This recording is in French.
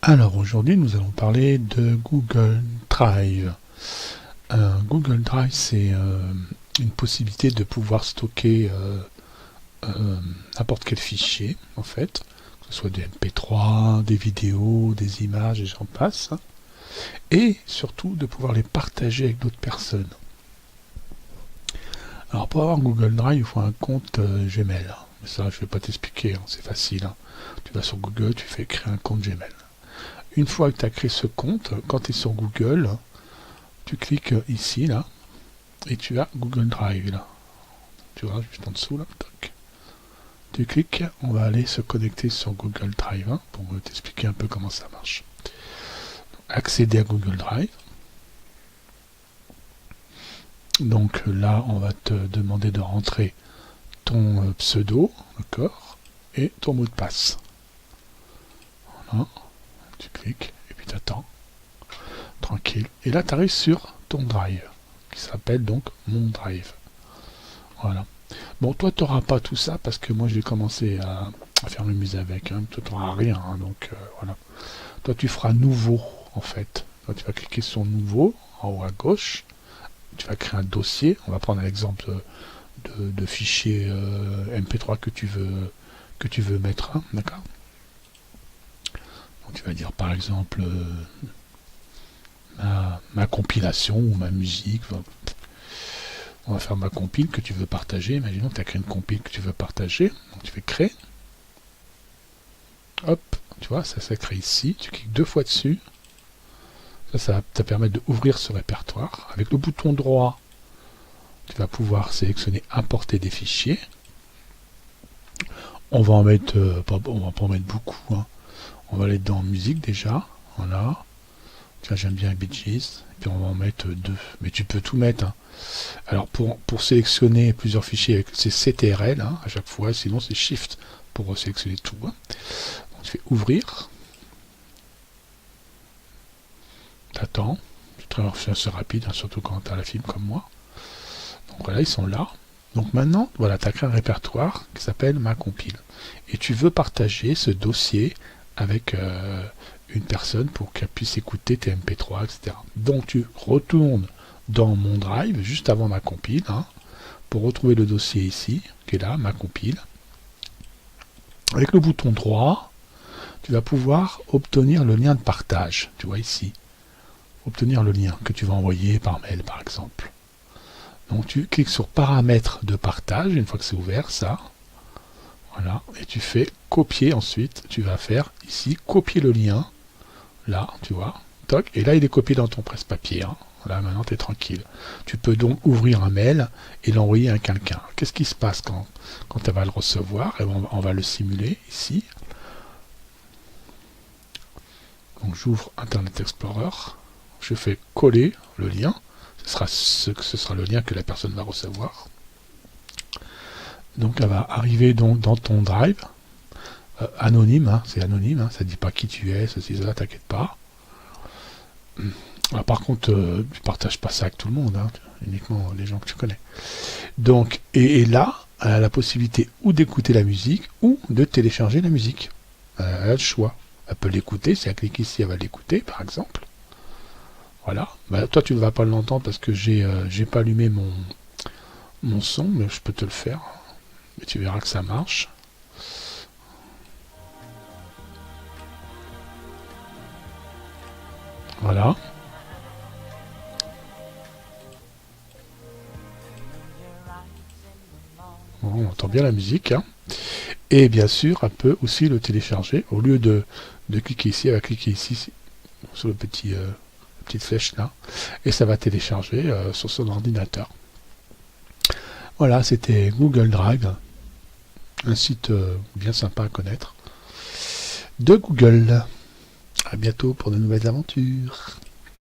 Alors aujourd'hui nous allons parler de Google Drive. Google Drive c'est une possibilité de pouvoir stocker n'importe quel fichier en fait, que ce soit des MP3, des vidéos, des images et j'en passe, et surtout de pouvoir les partager avec d'autres personnes. Alors pour avoir Google Drive il faut un compte Gmail. Mais ça je ne vais pas t'expliquer, c'est facile. Tu vas sur Google, tu fais créer un compte Gmail. Une fois que tu as créé ce compte, quand tu es sur Google, tu cliques ici, là, et tu as Google Drive, là. Tu vois, juste en dessous, là. Tac. Tu cliques, on va aller se connecter sur Google Drive, pour t'expliquer un peu comment ça marche. Accéder à Google Drive. Donc là, on va te demander de rentrer ton pseudo, d'accord, et ton mot de passe. Voilà. Tu cliques, et puis tu attends. Tranquille. Et là, tu arrives sur ton drive, qui s'appelle donc mon drive. Voilà. Bon, toi, tu n'auras pas tout ça, parce que moi, j'ai commencé à faire le musée avec. Toi, tu n'auras rien. Donc, voilà. Toi, tu feras nouveau, en fait. Toi, tu vas cliquer sur nouveau, en haut à gauche. Tu vas créer un dossier. On va prendre l'exemple de fichier MP3 que tu veux mettre. D'accord ? Donc, tu vas dire, par exemple... ma compilation ou ma musique. On va faire ma compile que tu veux partager. Imaginons que tu as créé une compile que tu veux partager. Donc tu fais créer. Hop, tu vois, ça s'écrit ici. Tu cliques 2 fois dessus. Ça va te permettre d'ouvrir ce répertoire. Avec le bouton droit, tu vas pouvoir sélectionner importer des fichiers. On va en mettre, on va pas en mettre beaucoup. On va aller dans musique déjà. Voilà. J'aime bien Bee Gees, et puis on va en mettre 2, mais tu peux tout mettre. Alors pour sélectionner plusieurs fichiers, c'est CTRL à chaque fois, sinon c'est Shift pour sélectionner tout. Donc tu fais ouvrir, t'attends, c'est assez rapide, surtout quand tu as la fibre comme moi. Donc voilà, ils sont là. Donc maintenant, voilà, tu as créé un répertoire qui s'appelle ma compile. Et tu veux partager ce dossier avec une personne pour qu'elle puisse écouter tes MP3, etc. Donc tu retournes dans mon drive, juste avant ma compile, pour retrouver le dossier ici, qui est là, ma compile. Avec le bouton droit, tu vas pouvoir obtenir le lien de partage. Tu vois ici. Obtenir le lien que tu vas envoyer par mail, par exemple. Donc tu cliques sur paramètres de partage, une fois que c'est ouvert, ça. Voilà. Et tu fais copier ensuite. Tu vas faire ici, copier le lien. Là, tu vois, toc, et là il est copié dans ton presse-papier. Là maintenant tu es tranquille. Tu peux donc ouvrir un mail et l'envoyer à quelqu'un. Qu'est-ce qui se passe quand tu vas le recevoir? Et on va le simuler ici. Donc j'ouvre Internet Explorer, je fais coller le lien. Ce sera le lien que la personne va recevoir. Donc elle va arriver donc dans ton drive. Anonyme, c'est anonyme, ça ne dit pas qui tu es, ceci, cela, t'inquiète pas. Alors, par contre, tu partages pas ça avec tout le monde, uniquement les gens que tu connais. Donc, et là, elle a la possibilité ou d'écouter la musique ou de télécharger la musique. Elle a le choix. Elle peut l'écouter, si elle clique ici, elle va l'écouter, par exemple. Voilà. Bah, toi, tu ne vas pas l'entendre parce que j'ai pas allumé mon son, mais je peux te le faire. Mais tu verras que ça marche. Voilà. Bon, on entend bien la musique. Et bien sûr, elle peut aussi le télécharger. Au lieu de cliquer ici, elle va cliquer ici sur le petite flèche là. Et ça va télécharger sur son ordinateur. Voilà, c'était Google Drive. Un site bien sympa à connaître. De Google. À bientôt pour de nouvelles aventures.